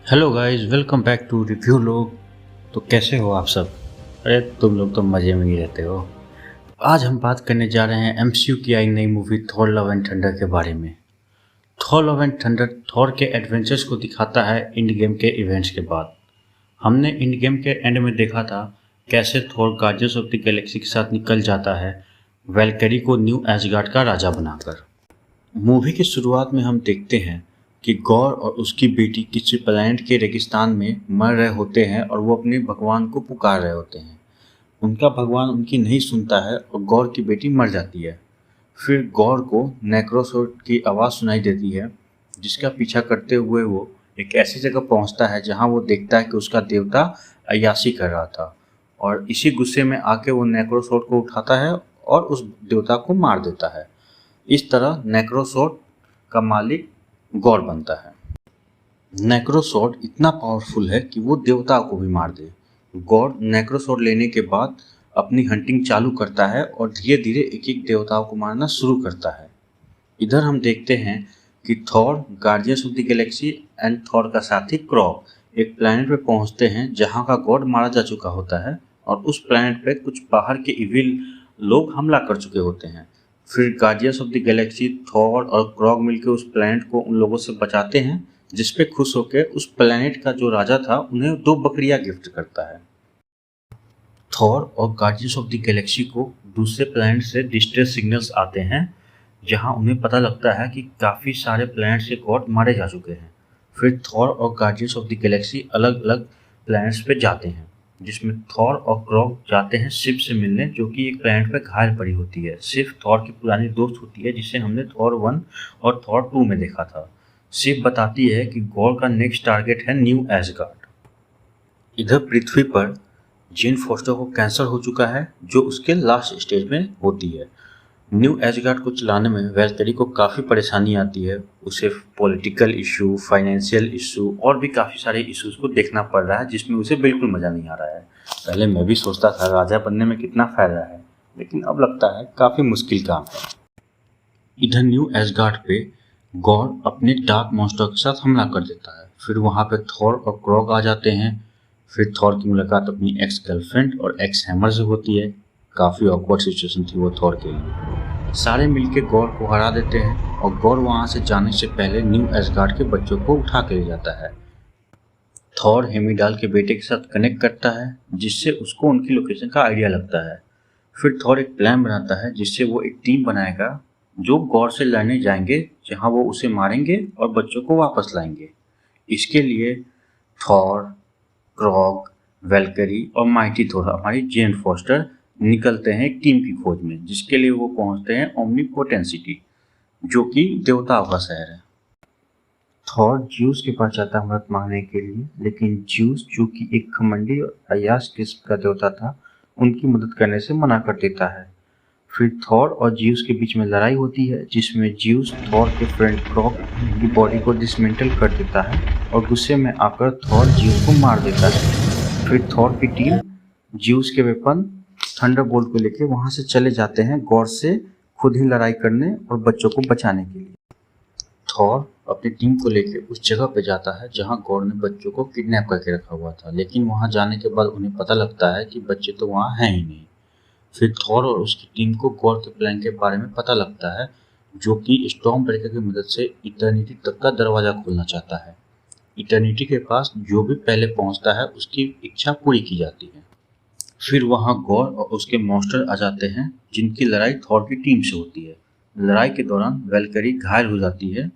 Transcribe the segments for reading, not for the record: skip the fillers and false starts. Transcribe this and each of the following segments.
Hello guys, welcome back to review लोग। तो कैसे हो आप सब? अरे तुम लोग तो मज़े में ही रहते हो। आज हम बात करने जा रहे हैं एमसीयू की आई नई movie Thor love and thunder के बारे में। Thor love and thunder Thor के एडवेंचर्स को दिखाता है इंड गेम के इवेंट्स के बाद। हमने इंड गेम के एंड में देखा था कैसे Thor guardians of the Galaxy के साथ निकल जाता है वैल्केरी को न्यू एसगार्ड का राजा बनाकर। मूवी की शुरुआत में हम देखते हैं कि गौर और उसकी बेटी किसी प्लैनेट के रेगिस्तान में मर रहे होते हैं और वो अपने भगवान को पुकार रहे होते हैं। उनका भगवान उनकी नहीं सुनता है और गौर की बेटी मर जाती है। फिर गौर को नेक्रोसोर की आवाज़ सुनाई देती है, जिसका पीछा करते हुए वो एक ऐसी जगह पहुंचता है जहां वो देखता है कि उसका देवता अय्याशी कर रहा था, और इसी गुस्से में आके वो नेक्रोसोर को उठाता है और उस देवता को मार देता है। इस तरह नेक्रोसोर का मालिक गौर बनता है। नेक्रोसॉर्ड इतना पावरफुल है कि वो देवता को भी मार दे। गौर नेक्रोसॉर्ड लेने के बाद अपनी हंटिंग चालू करता है और धीरे धीरे एक एक देवताओं को मारना शुरू करता है। इधर हम देखते हैं कि Thor, guardians of the Galaxy and Thor का साथी क्रॉग एक प्लैनेट पे पहुंचते हैं जहां का गॉड मारा जा चुका होता है, और उस प्लैनेट पे कुछ बाहर के इविल लोग हमला कर चुके होते हैं। फिर guardians of the Galaxy, Thor और क्रॉग मिलकर उस प्लैनेट को उन लोगों से बचाते हैं, जिस पे खुश होकर उस प्लैनेट का जो राजा था उन्हें 2 बकरियां गिफ्ट करता है। थॉर और गार्डियंस ऑफ द गैलेक्सी को दूसरे प्लैनेट से डिस्ट्रेस सिग्नल्स आते हैं, जहां उन्हें पता लगता है कि काफ़ी सारे प्लैनेट के गॉड मारे जा चुके हैं। फिर थॉर और गार्डियंस ऑफ द गैलेक्सी अलग अलग प्लैनेट्स पे जाते हैं, जिसमें थॉर और क्रॉग जाते हैं शिव से मिलने, जो कि एक प्लैनेट पे घायल पड़ी होती है। शिव थॉर की पुरानी दोस्त होती है, जिसे हमने थॉर 1 और थॉर 2 में देखा था। शिव बताती है कि गॉड का नेक्स्ट टारगेट है न्यू एसगार्ड। इधर पृथ्वी पर जेन फॉस्टर को कैंसर हो चुका है, जो उसके लास्ट स्टेज में होती है। न्यू एसगार्ड को चलाने में वैल्केरी को काफ़ी परेशानी आती है। उसे पॉलिटिकल इशू, फाइनेंशियल इशू और भी काफ़ी सारे इश्यूज को देखना पड़ रहा है, जिसमें उसे बिल्कुल मज़ा नहीं आ रहा है। पहले मैं भी सोचता था राजा बनने में कितना फ़ायदा है, लेकिन अब लगता है काफ़ी मुश्किल काम है। इधर न्यू एसगार्ड पे गॉर अपने डार्क मॉन्स्टर के साथ हमला कर देता है। फिर वहाँ पे थॉर और क्रॉग आ जाते हैं। फिर थॉर की मुलाकात अपनी एक्स गर्लफ्रेंड और एक्स हैमर से होती है। काफ़ी ऑकवर्ड सिचुएशन थी वो थॉर के लिए। सारे मिलके गॉर को हरा देते हैं और गॉर वहाँ से जाने से पहले न्यू एसगार्ड के बच्चों को उठा के ले जाता है। थॉर हेमीडाल के बेटे के साथ कनेक्ट करता है, जिससे उसको उनकी लोकेशन का आइडिया लगता है। फिर थॉर एक प्लान बनाता है जिससे वो एक टीम बनाएगा जो गॉर से लड़ने जाएंगे, जहां वो उसे मारेंगे और बच्चों को वापस लाएंगे। इसके लिए थॉर, क्रॉग, वैल्केरी और माइटी थॉर, हमारी जेन फॉस्टर, निकलते हैं एक टीम की खोज में, जिसके लिए वो पहुंचते हैं ओमनीपोटेंट सिटी, जो कि देवताओं का शहर है। थॉर ज्यूस के पास जाता है मदद मांगने के लिए, लेकिन ज्यूस, जो कि एक घमंडी और अय्याश किस्म का देवता था, उनकी मदद करने से मना कर देता है। फिर थॉर और ज्यूस के बीच में लड़ाई होती है, जिसमें ज्यूस थॉर के फ्रेंड क्रॉग की बॉडी को डिसमेंटल कर देता है और गुस्से में आकर थॉर ज्यूस को मार देता है। फिर थॉर की टीम ज्यूस के वेपन थंडरबोल्ट को लेकर वहां से चले जाते हैं गॉड से खुद ही लड़ाई करने और बच्चों को बचाने के लिए। थॉर अपनी टीम को लेकर उस जगह पे जाता है जहां गॉड ने बच्चों को किडनैप करके रखा हुआ था, लेकिन वहां जाने के बाद उन्हें पता लगता है कि बच्चे तो वहां हैं ही नहीं। फिर थॉर और उसकी टीम को गॉड के प्लान के बारे में पता लगता है, जो कि स्टॉर्म ब्रेकर की मदद से इटर्निटी तक का दरवाजा खोलना चाहता है। इटर्निटी के पास जो भी पहले पहुंचता है उसकी इच्छा पूरी की जाती है। फिर वहां गॉड और उसके मॉन्स्टर आ जाते हैं, जिनकी लड़ाई थॉर की टीम से होती है। लड़ाई के दौरान वैल्केरी घायल हो जाती है,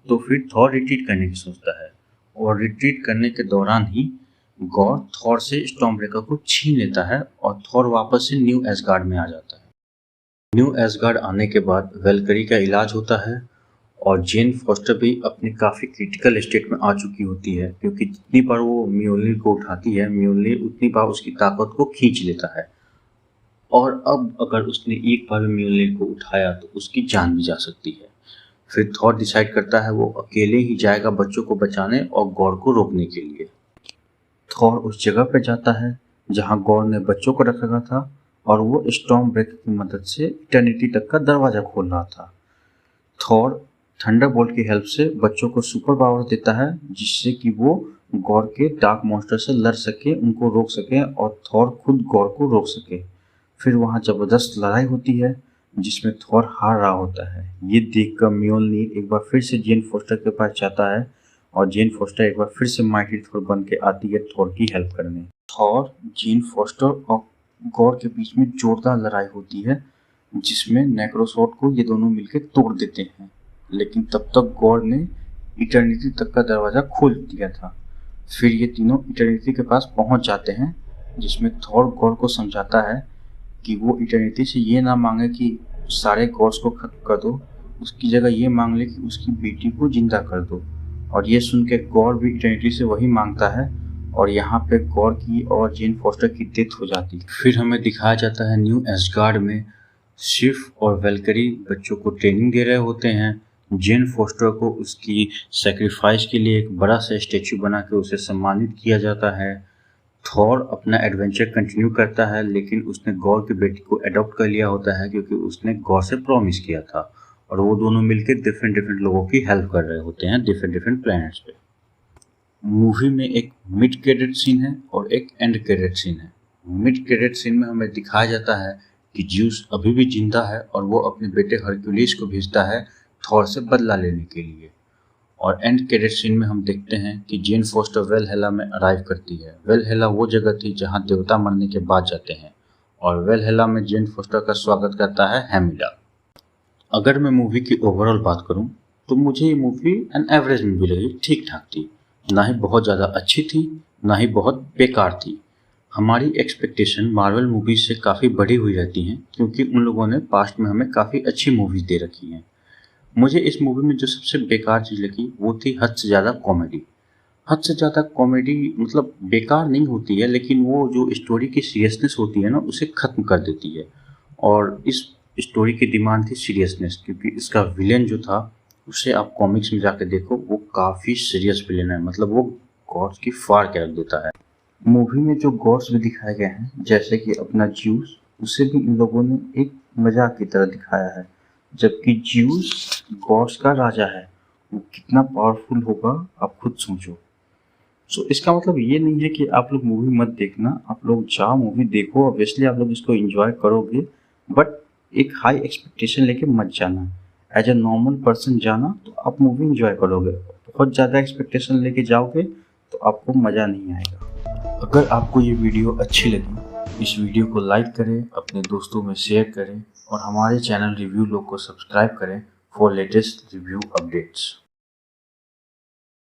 तो फिर थॉर रिट्रीट करने की सोचता है, और रिट्रीट करने के दौरान ही गॉड थॉर से स्टॉर्म ब्रेकर को छीन लेता है और थॉर वापस से न्यू एसगार्ड में आ जाता है। न्यू एसगार्ड आने के बाद वैल्केरी का इलाज होता है, और जेन फॉस्टर भी अपनी काफ़ी क्रिटिकल स्टेट में आ चुकी होती है, क्योंकि जितनी बार वो म्योलनिर को उठाती है, म्योलनिर उतनी बार उसकी ताकत को खींच लेता है, और अब अगर उसने एक बार म्योलनिर को उठाया तो उसकी जान भी जा सकती है। फिर थॉर डिसाइड करता है वो अकेले ही जाएगा बच्चों को बचाने और गॉड को रोकने के लिए। थॉर उस जगह पर जाता है जहां गॉड ने बच्चों को रखा था, और वो स्टॉर्म ब्रेकर की मदद से इटर्निटी तक का दरवाजा खोल रहा था। थॉर थंडरबोल्ट की हेल्प से बच्चों को सुपर पावर देता है, जिससे कि वो गॉर के डार्क मॉन्स्टर से लड़ सके, उनको रोक सके और थॉर खुद गॉर को रोक सके। फिर वहाँ ज़बरदस्त लड़ाई होती है जिसमें थॉर हार रहा होता है। ये देखकर म्योल्नीर एक बार फिर से जेन फोस्टर के पास जाता है और जेन फोस्टर एक बार फिर से माइटी थॉर बन के आती है थॉर की हेल्प करने। थॉर, जेन फोस्टर और गॉर के बीच में जोरदार लड़ाई होती है जिसमें नेक्रोसॉर्ड को ये दोनों मिलकर तोड़ देते हैं, लेकिन तब तक गॉर ने इटर्निटी तक का दरवाज़ा खोल दिया था। फिर ये तीनों इटर्निटी के पास पहुंच जाते हैं जिसमें थॉर गॉर को समझाता है कि वो इटर्निटी से ये ना मांगे कि सारे गॉड्स को खत्म कर दो, उसकी जगह ये मांग ले कि उसकी बेटी को जिंदा कर दो। और ये सुन के गॉर भी इटर्निटी से वही मांगता है और यहाँ पे गॉर की और जेन फोस्टर की डेथ हो जाती है। फिर हमें दिखाया जाता है न्यू एस्गार्ड में सिफ और वेलकरी बच्चों को ट्रेनिंग दे रहे होते हैं। जेन फोस्टर को उसकी सेक्रीफाइस के लिए एक बड़ा सा स्टैचू बना के उसे सम्मानित किया जाता है। थॉर अपना एडवेंचर कंटिन्यू करता है, लेकिन उसने गॉर की बेटी को अडॉप्ट कर लिया होता है क्योंकि उसने गॉर से प्रॉमिस किया था और वो दोनों मिलकर डिफरेंट लोगों की हेल्प कर रहे होते हैं डिफरेंट प्लैनेट्स पे। मूवी में एक मिड क्रेडिट सीन है और एक एंड क्रेडिट सीन है। मिड क्रेडिट सीन में हमें दिखाया जाता है कि ज्यूस अभी भी जिंदा है और वो अपने बेटे हरक्यूलिस को भेजता है थॉर से बदला लेने के लिए। और एंड क्रेडिट सीन में हम देखते हैं कि जेन फोस्टर वेलहेला में अराइव करती है। वेलहेला वो जगह थी जहां देवता मरने के बाद जाते हैं और वेलहेला में जेन फोस्टर का स्वागत करता है हैमिडा। अगर मैं मूवी की ओवरऑल बात करूं तो मुझे ये मूवी एन एवरेज मूवी लगी, ठीक ठाक थी। ना ही बहुत ज़्यादा अच्छी थी, ना ही बहुत बेकार थी। हमारी एक्सपेक्टेशन मार्वल मूवीज से काफ़ी बढ़ी हुई रहती हैं क्योंकि उन लोगों ने पास्ट में हमें काफ़ी अच्छी मूवीज़ दे रखी हैं। मुझे इस मूवी में जो सबसे बेकार चीज़ लगी वो थी हद से ज़्यादा कॉमेडी। हद से ज़्यादा कॉमेडी मतलब बेकार नहीं होती है, लेकिन वो जो स्टोरी की सीरियसनेस होती है ना उसे ख़त्म कर देती है। और इस स्टोरी की डिमांड थी सीरियसनेस, क्योंकि इसका विलेन जो था उसे आप कॉमिक्स में जाकर देखो, वो काफ़ी सीरियस विलेन है, मतलब वो गॉड्स की फाड़ के रख देता है। मूवी में जो गॉड्स भी दिखाए गए हैं जैसे कि अपना ज्यूस, उसे भी इन लोगों ने एक मजाक की तरह दिखाया है, जबकि ज्यूस गॉड्स का राजा है। वो कितना पावरफुल होगा आप खुद सोचो। सो इसका मतलब ये नहीं है कि आप लोग मूवी मत देखना, आप लोग जाओ मूवी देखो, ऑब्वियसली आप लोग इसको एंजॉय करोगे, बट एक हाई एक्सपेक्टेशन लेके मत जाना। एज ए नॉर्मल पर्सन जाना तो आप मूवी एंजॉय करोगे। बहुत ज़्यादा एक्सपेक्टेशन लेके जाओगे तो आपको मज़ा नहीं आएगा। अगर आपको ये वीडियो अच्छी लगी, इस वीडियो को लाइक करें, अपने दोस्तों में शेयर करें और हमारे चैनल रिव्यू लोग को सब्सक्राइब करें फॉर लेटेस्ट रिव्यू अपडेट्स।